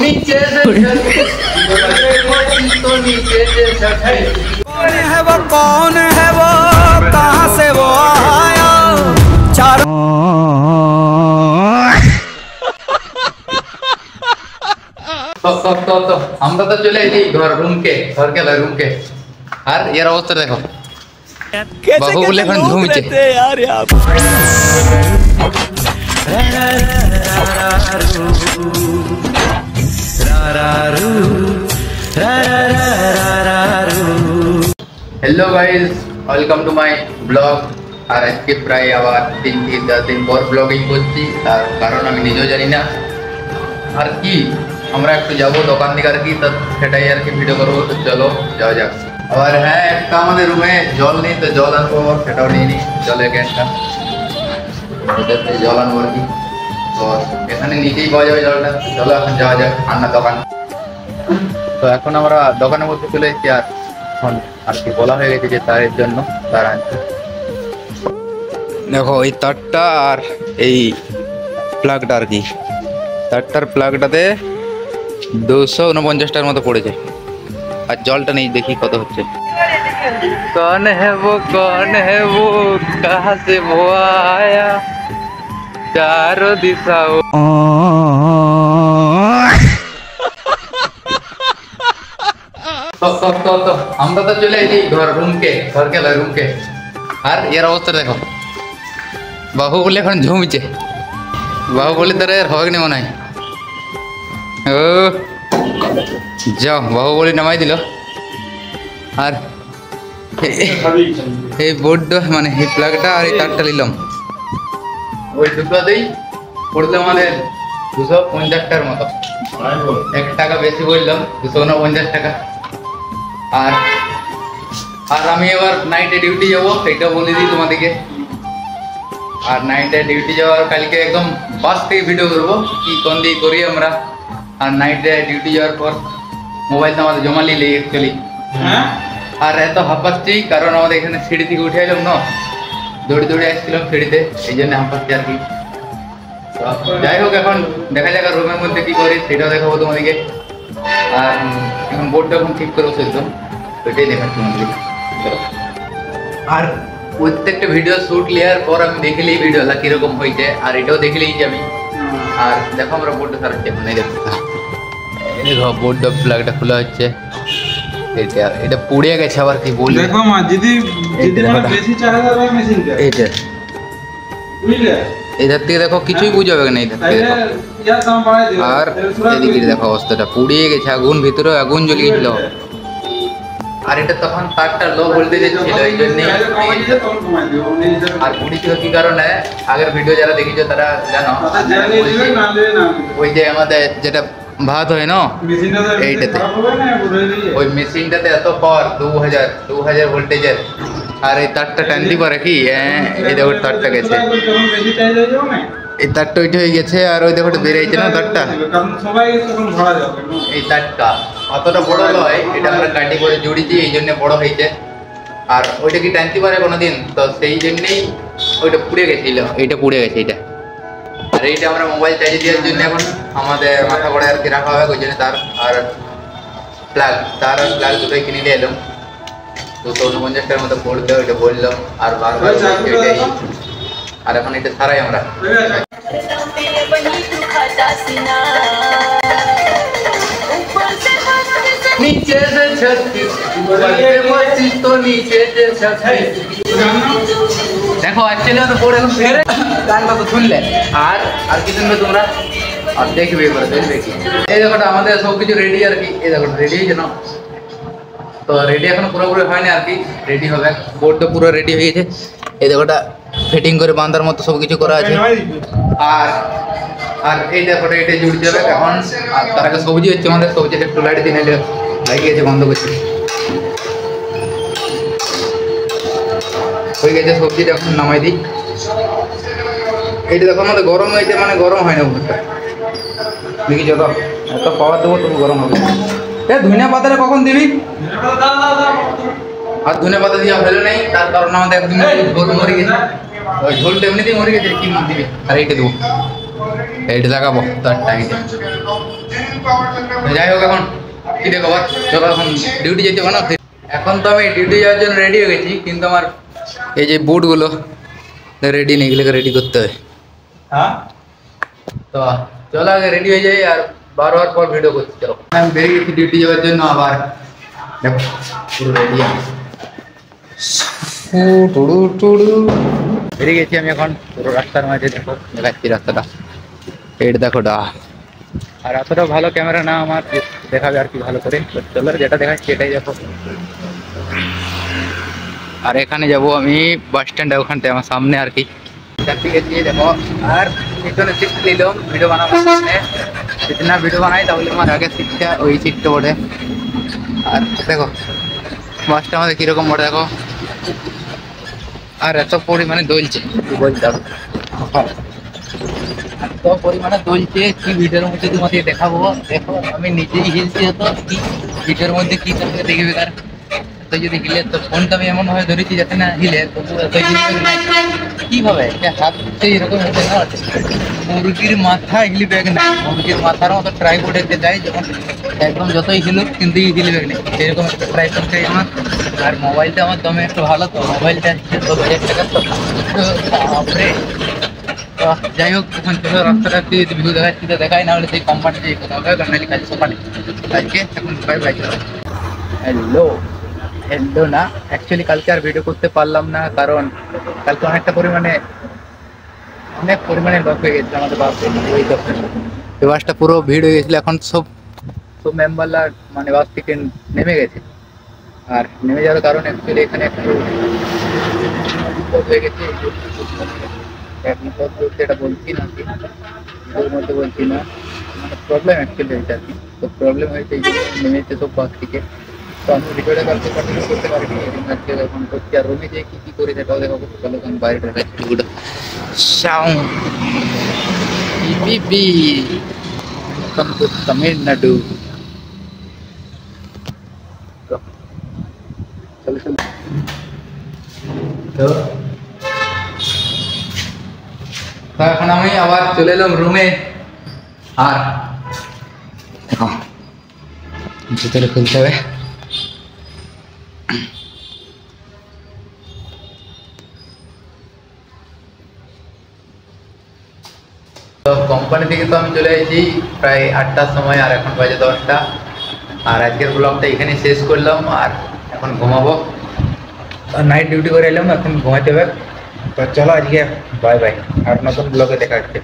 नीचे से तो नीचे से कौन है वो कहाँ से वो आया चार तो আমরা তো চলে এসেছি ঘর রুম के আর এর অবস্থা দেখো বাবু বলে এখন ঘুমছে यार यार hello guys welcome to my blog আর আজকে প্রায় আবার 3-10 দিন পর ব্লগিং করছি আর কারণ আমি নিজেও জানি না আর কি আমরা একটু যাবো দোকান দিকে আর কি তো সেটাই আর কি ভিডিও করবো তো চলো যাওয়া যাক আর হ্যাঁ একটা আমাদের রুমে জল নেই তো জল আনবো সেটাও নিয়ে নিই জলের গ্যাসটা জল আনবো আর কি তো এখানে নিচেই পাওয়া যাবে জলটা চলো এখন যাওয়া যাক ঠান্ডা দোকান তো এখন আমরা দোকানের মধ্যে চলে এসেছি আর এখন আর কি বলা হয়ে গেছে যে তারের জন্য তার আনতে দেখো এই তারটা আর এই প্লাগটা আর কি তারটার প্লাগটাতে 249 টাকার মতো পড়েছে আর জলটা নেই দেখি কত হচ্ছে कौन है वो कहाँ से वो आया चारों दिशाओं তো আমরা তো চলে এসেছি ঘর রুমকে আর এর অবস্থা দেখো বাহুবলী এখন ঝুমছে বাহুবলী তার আর হবে না মনে হয় ও যাও বাহুবলী নামাই দিল আর এই বোর্ড মানে এই প্লাগটা আর এই তারটা নিলাম ওই দুটোতেই পড়লো আমাদের 250 টাকার মতো 1 টাকা বেশি বললাম 249 টাকা আর আমি এবার নাইটে ডিউটি যাবো সেটা বলে দিই তোমাদেরকে আর নাইটে ডিউটি যাওয়ার কালকে একদম বাস থেকে ভিডিও করবো কি কোন দিকে করি আমরা আর নাইটে ডিউটি যাওয়ার পর মোবাইলটা আমাদের জমা নিলে অ্যাকচুয়ালি আর এত হাঁপাচ্ছি কারণ আমাদের এখানে সিঁড়ি থেকে উঠে এলাম না দৌড়ে আসছিলাম সিঁড়িতে এই জন্য হাঁপাচ্ছি আর কি যাই হোক এখন দেখা যাক রুমের মধ্যে কি করি সেটাও দেখাবো তোমাদেরকে আর এখন বোর্ডটা এখন ঠিক করে বসে একদম ওইটাই দেখাচ্ছি তোমাদেরকে আর প্রত্যেকটা ভিডিও শুট নেওয়ার পর আমি দেখলেই ভিডিওটা কিরকম হয়েছে আর এটাও দেখলেই যে আমি আর দেখো আমরা বোর্ডটা সারাচ্ছি এখন এই দেখো বোর্ডটা প্লাগটা খোলা হচ্ছে এটা পুড়ে গেছে আবার কি বলি দেখো মা যদি বেশি চাহিদা হবে মেশিনটা এইটা বুঝলে এধার থেকে দেখো কিছুই বুঝাবে না এধার থেকে আর এদিকে দেখো অবস্থাটা পুড়িয়ে গেছে আগুন ভিতরে আগুন জ্বলে গেছিল আর এটা তখন তারটা লো ভোল্টেজে ছিল এই জন্য আর পুড়িয়েছিল কি কারণে আগের ভিডিও যারা দেখেছো তারা জানো ওই যে আমাদের যেটা ভাত হয় না এইটাতে ওই মেশিনটাতে এত পাওয়ার 2000 ভোল্টেজের আর এই তারটা টানতে পারে কি এই দেখো তারটা গেছে এই তারটা ওইটা হয়ে গেছে আর ওই দেখো বেরিয়েছে না তারটা এই তারটা অতটা বড় নয় এটা আমরা কাটি করে জুড়িয়েছি এই জন্য বড় হয়েছে আর ওইটা কি টানতে পারে কোনোদিন তো সেই জন্যই ওইটা পুড়ে গেছিল এইটা পুড়ে গেছে এইটা আর এইটা আমরা মোবাইল চার্জে দেওয়ার জন্য এখন আমাদের মাথা করে আর কি রাখা হবে ওই জন্য তার আর প্লাগ দুটোই কিনে নিয়ে এলাম 249 টাকার মতো পড়বে ওইটা বললাম আর বারবার ওইটাই আর এখন এটা ছাড়াই আমরা नीचे से 36 तो नीचे से 36 देखो एक्चुअली तो পড়ে এখন ফেরে গানটা তো শুনলে আর কি শুনবে তোমরা আর দেখবে কি এই দেখো আমাদের সবকিছু রেডি আর কি এই দেখো রেডি হয়েছে না তো রেডি এখনো পুরোপুরি হয়নি আর কি রেডি হবে বোর্ডটা পুরো রেডি হয়ে গেছে এই দেখোটা ফিটিং করে বাঁধার মতো সব কিছু করা আছে আর এই দেখো এটা জুড়ে যাবে এখন আর তার আগে সবজি হচ্ছে আমাদের সবজিটা একটু লাইট দিন এলে লাগিয়েছে বন্ধ করছি হয়ে গেছে সবজিটা এখন নামাই দিই এইটা দেখো আমাদের গরম হয়েছে মানে গরম হয় না বুঝতে দেখি যত এত পাওয়ার দেবো তবু গরম হবে ধনিয়া পাতাটা কখন দিবি আর ধনিয়া পাতা দেওয়া হলো নাই তার কারণ আমাদের একদম ঝোল মরে গেছে ওই ঝোলটা এমনিতেই মরে গেছে কি দিবি আর এইটা দেবো এইটা লাগাবো তার টাইম। যাই হোক এখন কি দেখো চলো এখন ডিউটি যেতে হবে না। এখন তো আমি ডিউটি যাওয়ার জন্য রেডি হয়ে গেছি, কিন্তু আমার এই যে বুটগুলো রেডি নেই, এগুলোকে রেডি করতে হবে। হ্যাঁ তো চলো আগে রেডি হয়ে যাই, আর 12 বার পর ভিডিও করছি। চলো আমি বেরিয়ে গেছি ডিউটি যাওয়ার জন্য। আবার দেখো পুরো রেডি আমি বেরিয়ে গেছি আমি এখন পুরো রাস্তার মাঝে। দেখো দেখাচ্ছি রাস্তাটা, এইটা দেখো ডা। আর এতটা ভালো ক্যামেরা না আমার দেখাবে আর কি ভালো করে। চলো যেটা দেখাচ্ছি এটাই দেখো। আর এখানে যাব আমি বাস স্ট্যান্ডে, ওখানটায় আমার সামনে আর কি ঠিক আছে। দেখো আর পিছনে সিট নিলাম ভিডিও বানাবার সামনে। যদি না ভিডিও বানাই তাহলে আমার আগে সিটটা ওই সিটটা ওঠে। আর দেখো বাসটা আমাদের কীরকম ওঠে দেখো, আর এত পরিমাণে দোলছে কি বলতে হবে, এত পরিমাণে দোলছে কি ভিডিওর মধ্যে তোমাকে দেখাবো। দেখো আমি নিজেই হিলছি, হতো কি ভিডিওর মধ্যে কি তোমাকে দেখবে। তার তো যদি হিলে তো ফোনটা আমি এমনভাবে ধরেছি যাতে না হিলে, তবু এত কীভাবে হাত দিচ্ছে এরকম হতে না। মুরগির মাথা হিলি ব্যাগ নেই, মুরগির মাথার মতো ট্রাইপডে দেয় যখন একদম যতই হিলুক কিন্তু হিলি ব্যাগ নেই, সেরকম একটা ট্রাইপড চাই আমার। আর মোবাইলটা আমার দমে একটু ভালো, তো মোবাইলটা হচ্ছে 10,000 টাকার। তো তারপরে যাই হোক এখন চলো রাস্তাটা যদি ভিউ দেখাচ্ছি তো দেখাই, না হলে সেই কোম্পানিতে কোথাও হবে বাঙালি কাজ সকালে। আজকে এখন বাই বাই। হ্যালো হ্যালো না, অ্যাকচুয়ালি কালকে আর ভিডিও করতে পারলাম না, কারণ কালকে অনেক পরিমাণে লস হয়ে গেছিলো আমাদের বাস। ওই এই বাসটা পুরো ভিড় হয়ে গেছিলো। এখন সব মেম্বাররা মানে বাস থেকে নেমে গেছে। আর নেমে যাওয়ার কারণে অ্যাকচুয়ালি এখানে একটু বিপদ হয়ে গেছে। বিপদ বলতে এটা বলছি না কি ওর মধ্যে বলছি না, মানে প্রবলেম অ্যাকচুয়ালি হয়েছে আর কি। তো প্রবলেম হয়েছে এই জন্য নেমেছে সব বাস থেকে। তো আমি ভিডিওটা কালকে কন্টিনিউ করতে পারিনি, আজকে এখন করছি। আর রুমে যেয়ে কী করে সেটাও দেখাবো। চলো আমি বাইরে দেখাচ্ছি ভিডিওটা। Sound Bibi welcome to Tamil Nadu. চলো চলো তো এখন আমি আবার চলে এলাম রুমে। আর ভিতরে খুলতে হবে। তো কোম্পানি থেকে তো আমি চলে এসেছি প্রায় 8টার সময়, আর এখন বাজে 10টা। আর আজকের ব্লগটা এখানে শেষ করলাম, আর এখন ঘুমাবো। নাইট ডিউটি করে এলাম, এখন ঘুমাইতে হবে। তো চলো আজকে বাই বাই, আর নতুন ব্লগে দেখা হচ্ছে।